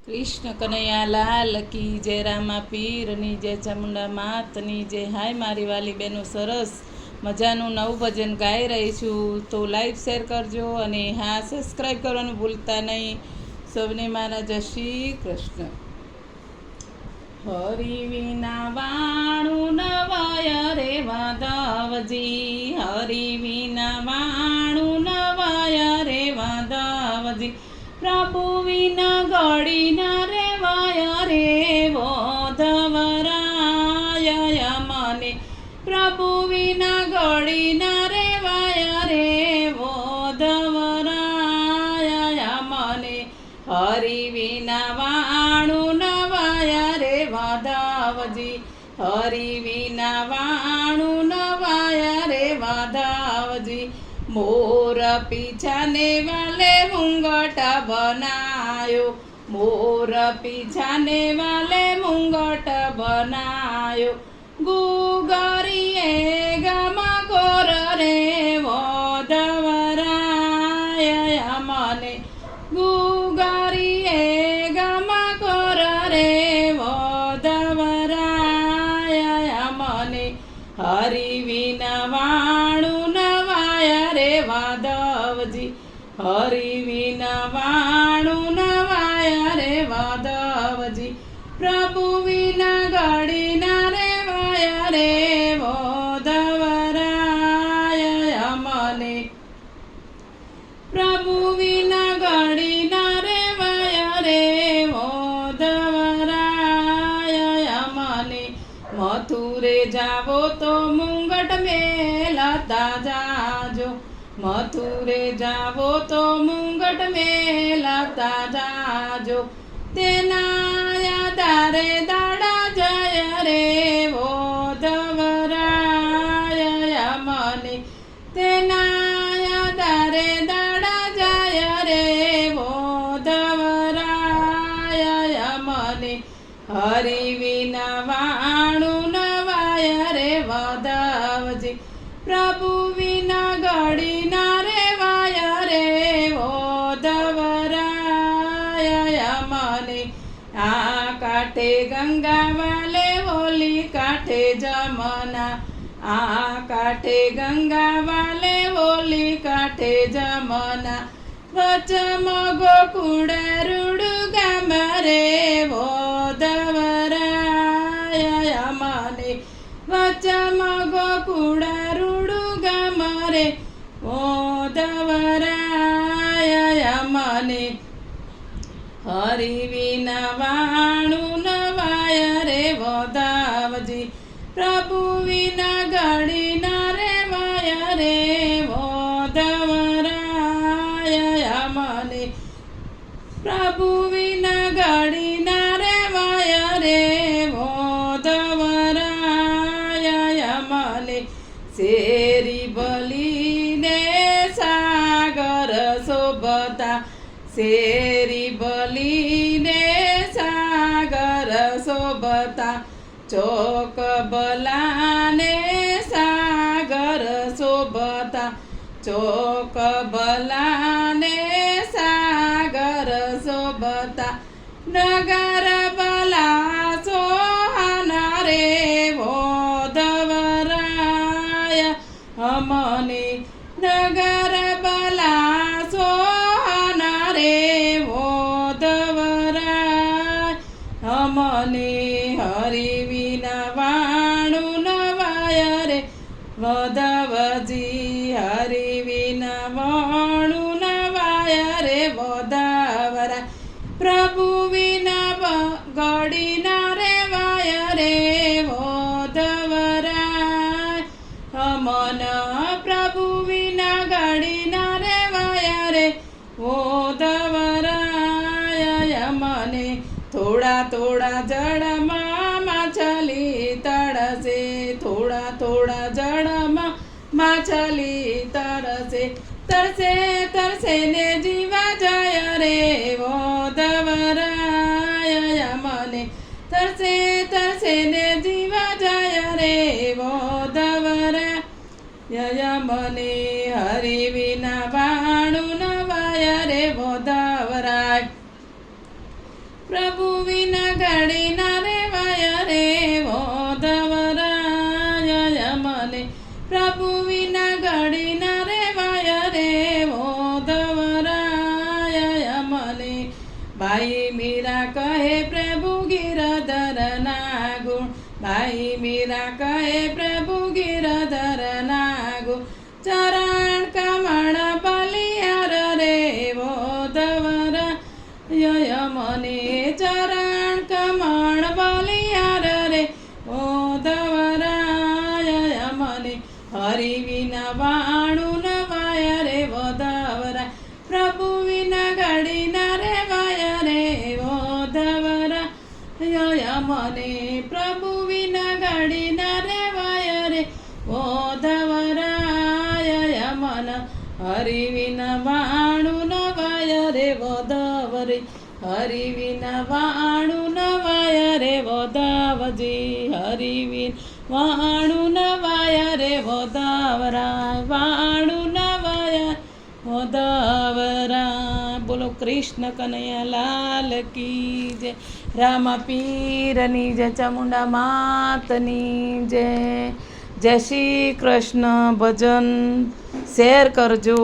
કૃષ્ણ કનૈયા લાલ કી જય, રામા પીરની જય, ચામુંડા માતની જય. હાય મારી વાલી બહેનો, સરસ મજાનું નવું ભજન ગાઈ રહી છું, તો લાઈક શેર કરજો અને હા સબસ્ક્રાઈબ કરવાનું ભૂલતા નહીં. સૌને મારા જય શ્રી કૃષ્ણ. હરિ વિના વાણું નવાય રે વાદવજી, હરિ વિના વાણું નવાય રે વાદવજી, પ્રભુ વિના ઘડી ના રેવાય રે વોધવરાય મને, પ્રભુ વિના ઘડી ના રેવાય રે વોધવરાય મને, હરિ વિના વાણું નવાય રે વાદવજી, હરિ વિના વાણું નવાય રે વાદવજી, મોર પીછાને વાલે મુંગટ બનાયો, મોર પીછાને વાલે મુંગટ બનાયો, ગુગરીએ ગામા ગોર રે વોધવરાય મને, ગુગરીએ ગામા ગોર રે વોધવરાય મને, હરિ વિના વાણું નવાય રે વાદવજી, હરિ વિના વાણું નવાય રે વાદવજી, પ્રભુ વિના ઘડી ના રેવાય રે વોધવરાય મને, પ્રભુ વિના ઘડી ના રેવાય રે વોધવરાય મને, મથુરે જાવો તો મુંગટ મેલતા જાજો, મથુરે જાવો તો મુંગટ મેલતા જાજો, તેના આધારે દાડા જય રે વોધવરાય મને, તેના આધારે દાડા જય રે વોધવરાય મને, હરિ વિના વાણું નવાય રે વાદવજી, પ્રભુ વિના ઘડી ના રેવાય રે વોધવરાય મને, આ કાંઠે ગંગા વાલે ઓલી કાંઠે જમના, આ કાંઠે ગંગા વાલે ઓલી કાંઠે જમના, વચમાં ગોકુળ રૂડું ગામ રે વોધવરાય મને, વચમાં ગોકુળ રૂડું ગામ રે વોધવરાય મને, હરિ વિના વાણું નવાય રે વોદવજી, પ્રભુ વિના ઘડી ના રેવાય રે વોધવરાય મને, પ્રભુ વિના ઘડી ના રેવાય રે વોધવરાય મને, શેરી બલીને સાગર શોભતા, શેરી બલીને સાગર શોભતા, ચોક બલાને સાગર શોભતા, ચોક બલાને સાગર શોભતા, નગર બલા સોહાના રે વોધવરાય મને, નગર બલા સોહાના રે વોધવરાય મને, હરિ વિના વાણું નવાય રે વોદવજી, હરિ વિના વાણું નવાય રે વોદવરાય, પ્રભુ વિના ઘડી ના રેવાય રે વોધવરાય મન, પ્રભુ વિના ઘડી ના રેવાય રે વોધવરાય મને, થોડા થોડા જળમાં માછલી તળસે, થોડા થોડા જળમાં માછલી તરસે, તરસે તરસે ને જીવા જાય રે વોધવરાય મને, તરસે તરસે ને જીવા જાય રે વોધવરાય મને, હરિ વિના વાણું નવાય રે વોધવરાય, પ્રભુ વિના ઘડી ના રેવાય રે વોધવરાય મને પ્રભુ વિના ઘડી ના રેવાય રે વોધવરાય મને ભાઈ મીરા કહે પ્રભુ ગિરધર ના ગુણ ભાઈ મીરા કહે પ્રભુ ગિરધર ના ગુણ ચરણ કમળ બલિયાર રે વોધવરાય મને ચરણ કમળ બલિયાર રે વોધવરાય મને હરિ વિના વાણું નવાય રે વોધવરાય પ્રભુ વિના ઘડી ના રેવાય રે વોધવરાય મને પ્રભુ વિના ઘડી ના રેવાય રે વોધવરાય મન હરિ વિના વાણું નવાય રે વોધવરી હરિ વિના વાણું નવાય રે વોધવજી હરિ વિન વાણું નવાય રે વોધવરાય વાણું નવાય વોધવરાય બોલો કૃષ્ણ કનૈયા લાલ કી જય રામા પીરની જય ચામુંડા માતની જય જય શ્રી કૃષ્ણ ભજન શેર કરજો.